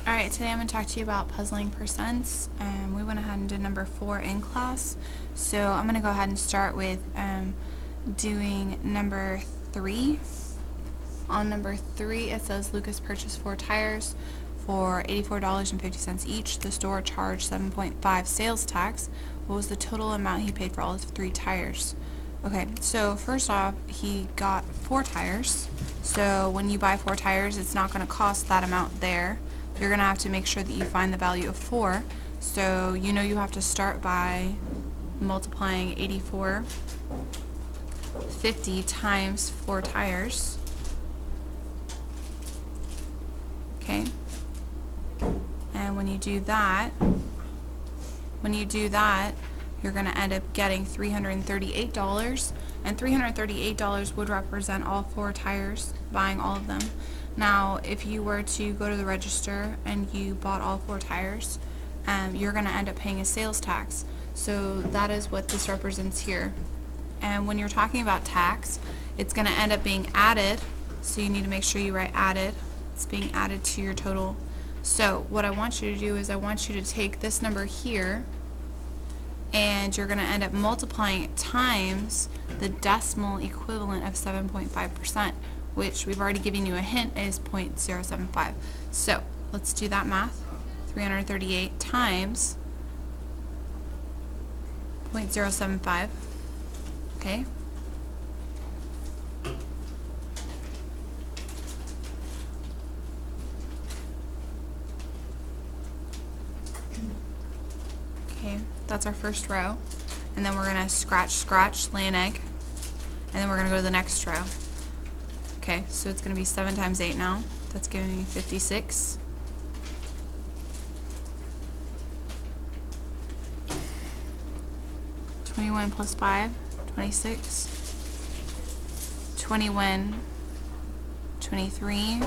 Alright, today I'm going to talk to you about puzzling percents. We went ahead and did number 4 in class, so I'm going to go ahead and start with doing number 3. On number 3 it says Lucas purchased 4 tires for $84.50 each. The store charged 7.5 sales tax. What was the total amount he paid for all of 3 tires? Okay, so first off, he got 4 tires. So when you buy 4 tires, it's not going to cost that amount there. You're going to have to make sure that you find the value of 4. So you know you have to start by multiplying 84.50 times 4 tires. Okay? And when you do that, you're going to end up getting $338, and $338 would represent all 4 tires, buying all of them. Now, if you were to go to the register and you bought all 4 tires, you're going to end up paying a sales tax. So that is what this represents here. And when you're talking about tax, it's going to end up being added, so you need to make sure you write added. It's being added to your total. So what I want you to do is I want you to take this number here, and you're going to end up multiplying it times the decimal equivalent of 7.5%, which we've already given you a hint is 0.075. So let's do that math. 338 times 0.075. Okay. Okay, that's our first row. And then we're going to scratch, lay an egg. And then we're going to go to the next row. Okay, so it's going to be 7 times 8 now. That's giving me 56. (21 plus 5, 26. 21, 23.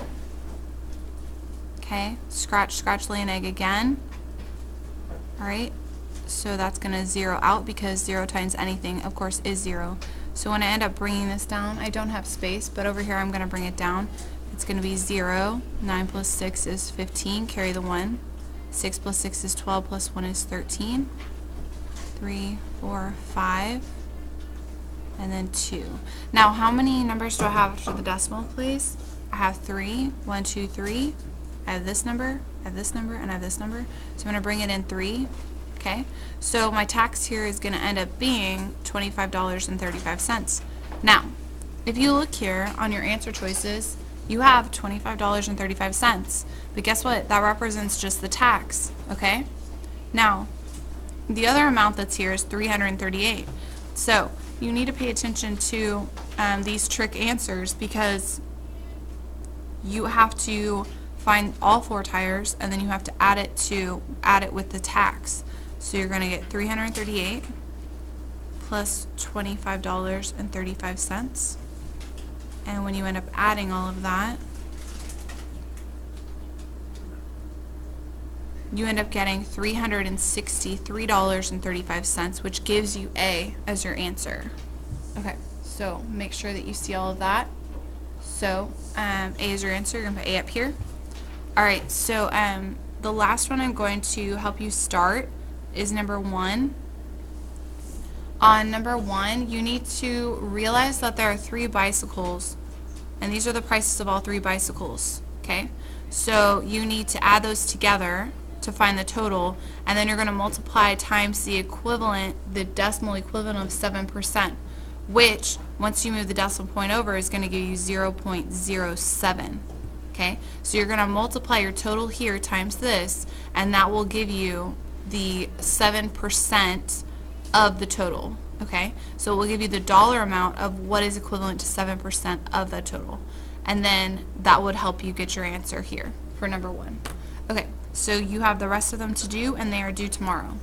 Okay, scratch, lay an egg again. Alright, so that's going to zero out because 0 times anything, of course, is 0. So when I end up bringing this down, I don't have space, but over here I'm going to bring it down. It's going to be 0. 9 plus 6 is 15. Carry the 1. 6 plus 6 is 12 plus 1 is 13. 3, 4, 5, and then 2. Now, how many numbers do I have after the decimal, please? I have 3. 1, 2, 3. I have this number, I have this number, and I have this number. So I'm going to bring it in 3. Okay, so my tax here is going to end up being $25.35. Now, if you look here on your answer choices, you have $25.35. But guess what? That represents just the tax. Okay? Now, the other amount that's here is $338. So you need to pay attention to these trick answers, because you have to find all 4 tires and then you have to add it with the tax. So you're going to get 338 plus $25.35. And when you end up adding all of that, you end up getting $363.35, which gives you A as your answer. Okay, so make sure that you see all of that. So A is your answer. You're going to put A up here. Alright, so the last one I'm going to help you start is number 1. On number 1, you need to realize that there are 3 bicycles, and these are the prices of all 3 bicycles. Okay, so you need to add those together to find the total, and then you're going to multiply times the equivalent, the decimal equivalent of 7%, which once you move the decimal point over is going to give you 0.07. Okay, so you're going to multiply your total here times this, and that will give you the 7% of the total. Okay, so it will give you the dollar amount of what is equivalent to 7% of the total, and then that would help you get your answer here for number 1. Okay, so you have the rest of them to do, and they are due tomorrow.